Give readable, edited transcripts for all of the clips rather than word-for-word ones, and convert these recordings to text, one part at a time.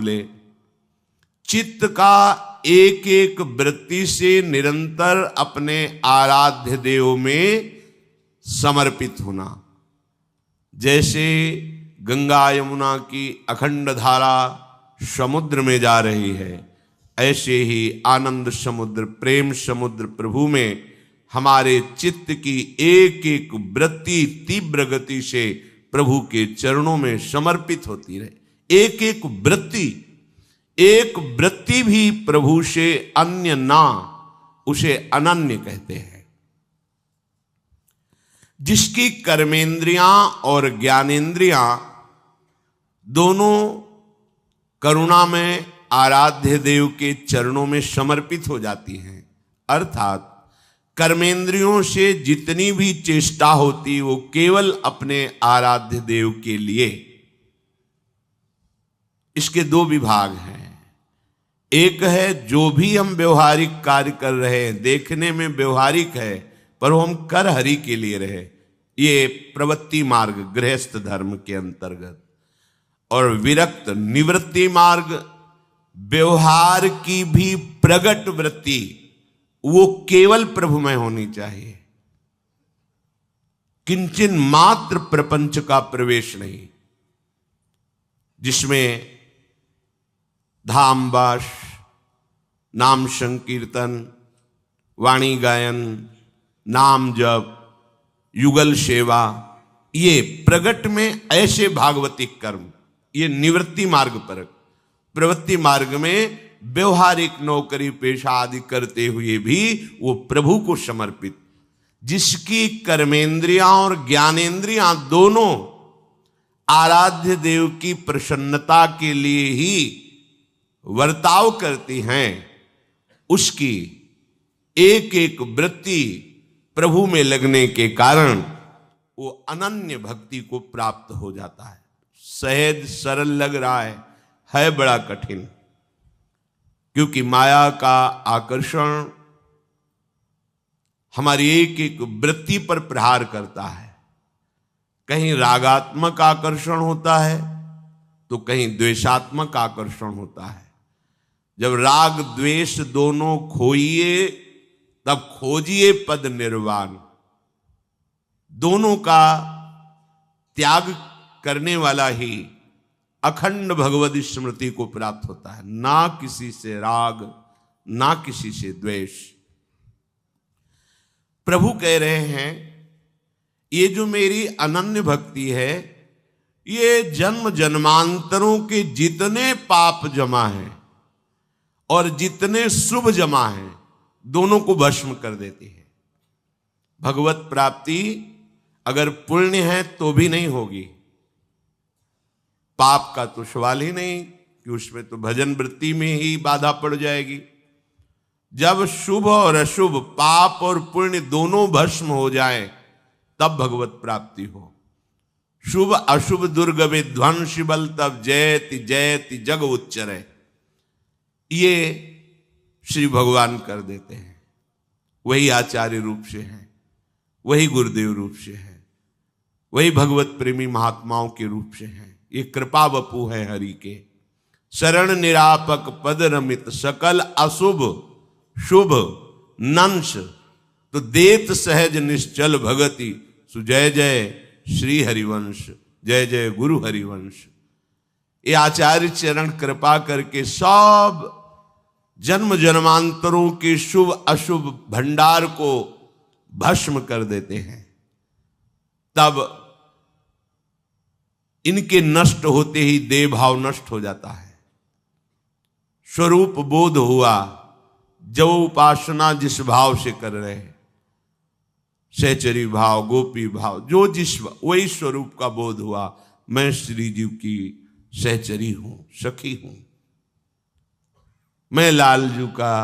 ले। चित्त का एक एक वृत्ति से निरंतर अपने आराध्य देव में समर्पित होना। जैसे गंगा यमुना की अखंड धारा समुद्र में जा रही है, ऐसे ही आनंद समुद्र, प्रेम समुद्र प्रभु में हमारे चित्त की एक एक वृत्ति तीव्र गति से प्रभु के चरणों में समर्पित होती रहे। एक वृत्ति भी प्रभु से अन्य ना, उसे अनन्य कहते हैं। जिसकी कर्मेंद्रियां और ज्ञानेंद्रियां दोनों करुणा में आराध्य देव के चरणों में समर्पित हो जाती हैं, अर्थात कर्मेंद्रियों से जितनी भी चेष्टा होती वो केवल अपने आराध्य देव के लिए। इसके दो विभाग हैं। एक है जो भी हम व्यवहारिक कार्य कर रहे हैं, देखने में व्यवहारिक है पर वो हम कर हरि के लिए रहे, ये प्रवृत्ति मार्ग गृहस्थ धर्म के अंतर्गत। और विरक्त निवृत्ति मार्ग, व्यवहार की भी प्रगट वृत्ति वो केवल प्रभुमय होनी चाहिए, किंचन मात्र प्रपंच का प्रवेश नहीं, जिसमें धामवास, नाम संकीर्तन, वाणी गायन, नाम जप, युगल सेवा, ये प्रगट में ऐसे भागवतिक कर्म, ये निवृत्ति मार्ग पर। प्रवृत्ति मार्ग में व्यवहारिक नौकरी पेशा आदि करते हुए भी वो प्रभु को समर्पित, जिसकी कर्मेंद्रियां और ज्ञानेंद्रियां दोनों आराध्य देव की प्रसन्नता के लिए ही वर्ताव करती हैं, उसकी एक एक वृत्ति प्रभु में लगने के कारण वो अनन्य भक्ति को प्राप्त हो जाता है। सहज सरल लग रहा है बड़ा कठिन, क्योंकि माया का आकर्षण हमारी एक एक वृत्ति पर प्रहार करता है। कहीं रागात्मक आकर्षण होता है तो कहीं द्वेषात्मक आकर्षण होता है। जब राग द्वेष दोनों खोइए तब खोजिए पद निर्वाण। दोनों का त्याग करने वाला ही अखंड भगवद स्मृति को प्राप्त होता है, ना किसी से राग ना किसी से द्वेष। प्रभु कह रहे हैं ये जो मेरी अनन्य भक्ति है, ये जन्म जन्मांतरों के जितने पाप जमा हैं और जितने शुभ जमा हैं, दोनों को भस्म कर देती है। भगवत प्राप्ति अगर पुण्य है तो भी नहीं होगी, पाप का तो सवाल ही नहीं, कि उसमें तो भजन वृत्ति में ही बाधा पड़ जाएगी। जब शुभ और अशुभ, पाप और पुण्य दोनों भस्म हो जाए तब भगवत प्राप्ति हो। शुभ अशुभ दुर्ग विध्वंस बल तब जयति जयति जग उच्चरे, ये श्री भगवान कर देते हैं। वही आचार्य रूप से है, वही गुरुदेव रूप से है, वही भगवत प्रेमी महात्माओं के रूप से है। ये कृपा वपु है हरि के। शरण निरापक पद रमित सकल अशुभ शुभ नंश, तो देत सहज निश्चल भगति सुजय जय श्री हरिवंश, जय जय गुरु हरिवंश। ये आचार्य चरण कृपा करके सब जन्म जन्मांतरों के शुभ अशुभ भंडार को भस्म कर देते हैं। तब इनके नष्ट होते ही देह भाव नष्ट हो जाता है, स्वरूप बोध हुआ। जो उपासना जिस भाव से कर रहे हैं, सहचरी भाव, गोपी भाव, जो जिस वही स्वरूप का बोध हुआ। मैं श्री जीव की सहचरी हूं, सखी हूं, मैं लालजू का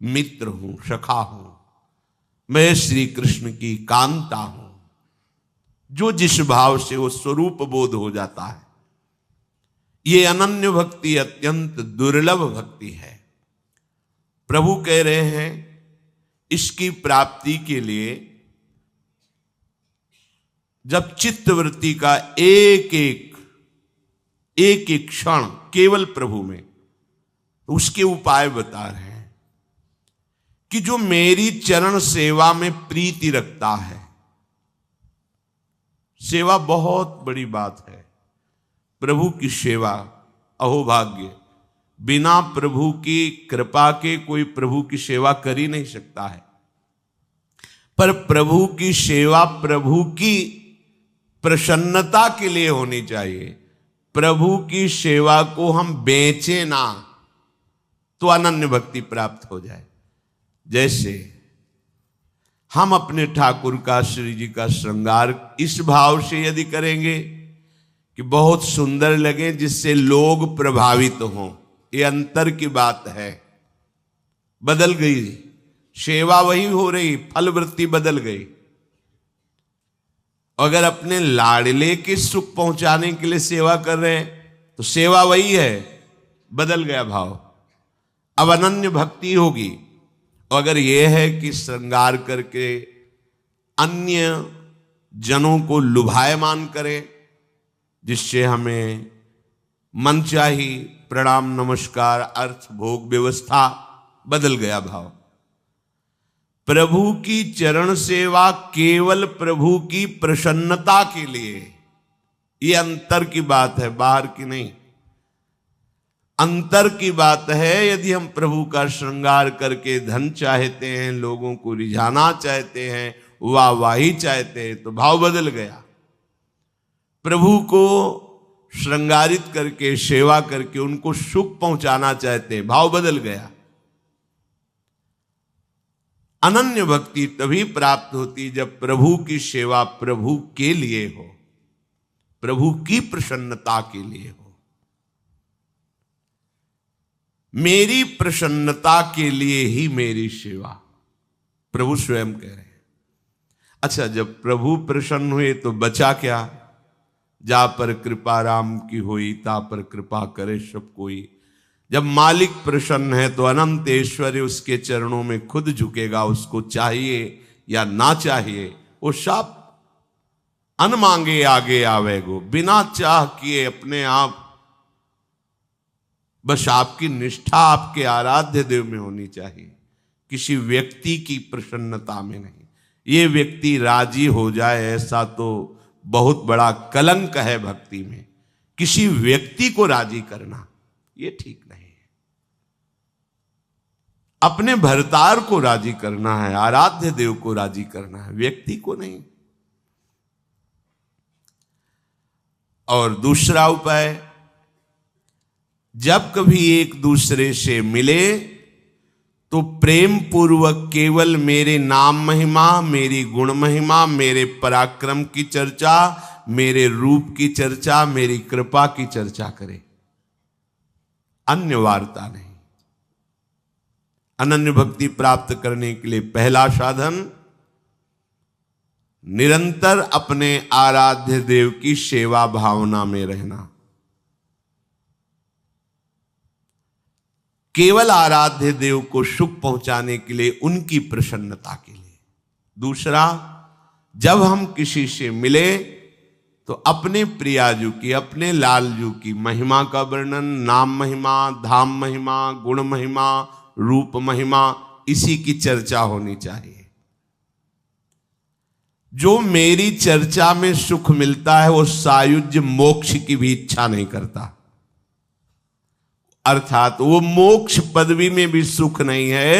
मित्र हूं, सखा हूं, मैं श्री कृष्ण की कांता हूं। जो जिस भाव से वो स्वरूप बोध हो जाता है। ये अनन्य भक्ति अत्यंत दुर्लभ भक्ति है। प्रभु कह रहे हैं इसकी प्राप्ति के लिए जब चित्तवृत्ति का एक एक क्षण केवल प्रभु में। तो उसके उपाय बता रहे हैं कि जो मेरी चरण सेवा में प्रीति रखता है, सेवा बहुत बड़ी बात है। प्रभु की सेवा अहोभाग्य, बिना प्रभु की कृपा के कोई प्रभु की सेवा कर ही नहीं सकता है। पर प्रभु की सेवा प्रभु की प्रसन्नता के लिए होनी चाहिए। प्रभु की सेवा को हम बेचें ना तो अनन्य भक्ति प्राप्त हो जाए। जैसे हम अपने ठाकुर का, श्री जी का श्रृंगार इस भाव से यदि करेंगे कि बहुत सुंदर लगे, जिससे लोग प्रभावित हों, ये अंतर की बात है। बदल गई सेवा, वही हो रही, फल वृत्ति बदल गई। अगर अपने लाडले के सुख पहुंचाने के लिए सेवा कर रहे हैं तो सेवा वही है, बदल गया भाव। अब अनन्य भक्ति होगी। अगर यह है कि श्रृंगार करके अन्य जनों को लुभायमान करें, जिससे हमें मनचाही प्रणाम नमस्कार अर्थ भोग व्यवस्था, बदल गया भाव। प्रभु की चरण सेवा केवल प्रभु की प्रसन्नता के लिए, ये अंतर की बात है, बाहर की नहीं। अंतर की बात है। यदि हम प्रभु का श्रृंगार करके धन चाहते हैं, लोगों को रिझाना चाहते हैं, वाहवाही चाहते हैं, तो भाव बदल गया। प्रभु को श्रृंगारित करके, सेवा करके उनको सुख पहुंचाना चाहते हैं, भाव बदल गया। अनन्य भक्ति तभी प्राप्त होती जब प्रभु की सेवा प्रभु के लिए हो, प्रभु की प्रसन्नता के लिए हो। मेरी प्रसन्नता के लिए ही मेरी सेवा, प्रभु स्वयं कह रहे हैं। अच्छा, जब प्रभु प्रसन्न हुए तो बचा क्या? जा पर कृपा राम की होई, ता पर कृपा करे सब कोई। जब मालिक प्रसन्न है तो अनंत ऐश्वर्य उसके चरणों में खुद झुकेगा। उसको चाहिए या ना चाहिए, वो सब अन मांगे आगे आवेगो। बिना चाह किए अपने आप, बस आपकी निष्ठा आपके आराध्य देव में होनी चाहिए, किसी व्यक्ति की प्रसन्नता में नहीं। ये व्यक्ति राजी हो जाए ऐसा तो बहुत बड़ा कलंक है भक्ति में। किसी व्यक्ति को राजी करना ये ठीक नहीं है। अपने भरतार को राजी करना है, आराध्य देव को राजी करना है, व्यक्ति को नहीं। और दूसरा उपाय, जब कभी एक दूसरे से मिले तो प्रेम पूर्वक केवल मेरे नाम महिमा, मेरी गुण महिमा, मेरे पराक्रम की चर्चा, मेरे रूप की चर्चा, मेरी कृपा की चर्चा करे, अन्य वार्ता नहीं। अनन्य भक्ति प्राप्त करने के लिए पहला साधन, निरंतर अपने आराध्य देव की सेवा भावना में रहना, केवल आराध्य देव को सुख पहुंचाने के लिए, उनकी प्रसन्नता के लिए। दूसरा, जब हम किसी से मिले तो अपने प्रियाजू की, अपने लालजू की महिमा का वर्णन, नाम महिमा, धाम महिमा, गुण महिमा, रूप महिमा, इसी की चर्चा होनी चाहिए। जो मेरी चर्चा में सुख मिलता है वो सायुज्य मोक्ष की भी इच्छा नहीं करता, अर्थात वो मोक्ष पदवी में भी सुख नहीं है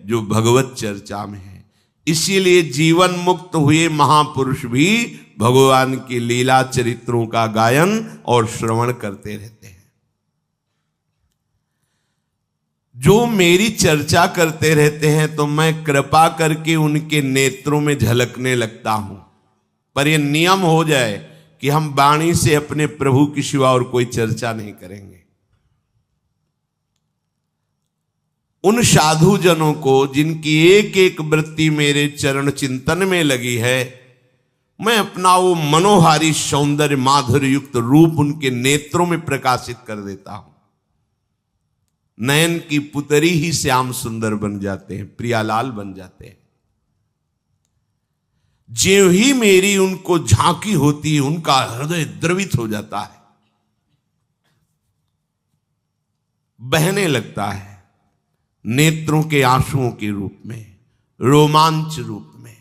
जो भगवत चर्चा में है। इसीलिए जीवन मुक्त हुए महापुरुष भी भगवान की लीला चरित्रों का गायन और श्रवण करते रहते हैं। जो मेरी चर्चा करते रहते हैं तो मैं कृपा करके उनके नेत्रों में झलकने लगता हूं। पर यह नियम हो जाए कि हम वाणी से अपने प्रभु की सिवा और कोई चर्चा नहीं करेंगे। उन साधु जनों को जिनकी एक एक वृत्ति मेरे चरण चिंतन में लगी है, मैं अपना वो मनोहारी सौंदर्य माधुर्य युक्त रूप उनके नेत्रों में प्रकाशित कर देता हूं। नयन की पुतरी ही श्याम सुंदर बन जाते हैं, प्रियालाल बन जाते हैं। ज्यों ही मेरी उनको झांकी होती है, उनका हृदय द्रवित हो जाता है। बहने लगता है नेत्रों के आंसुओं के रूप में, रोमांच रूप में।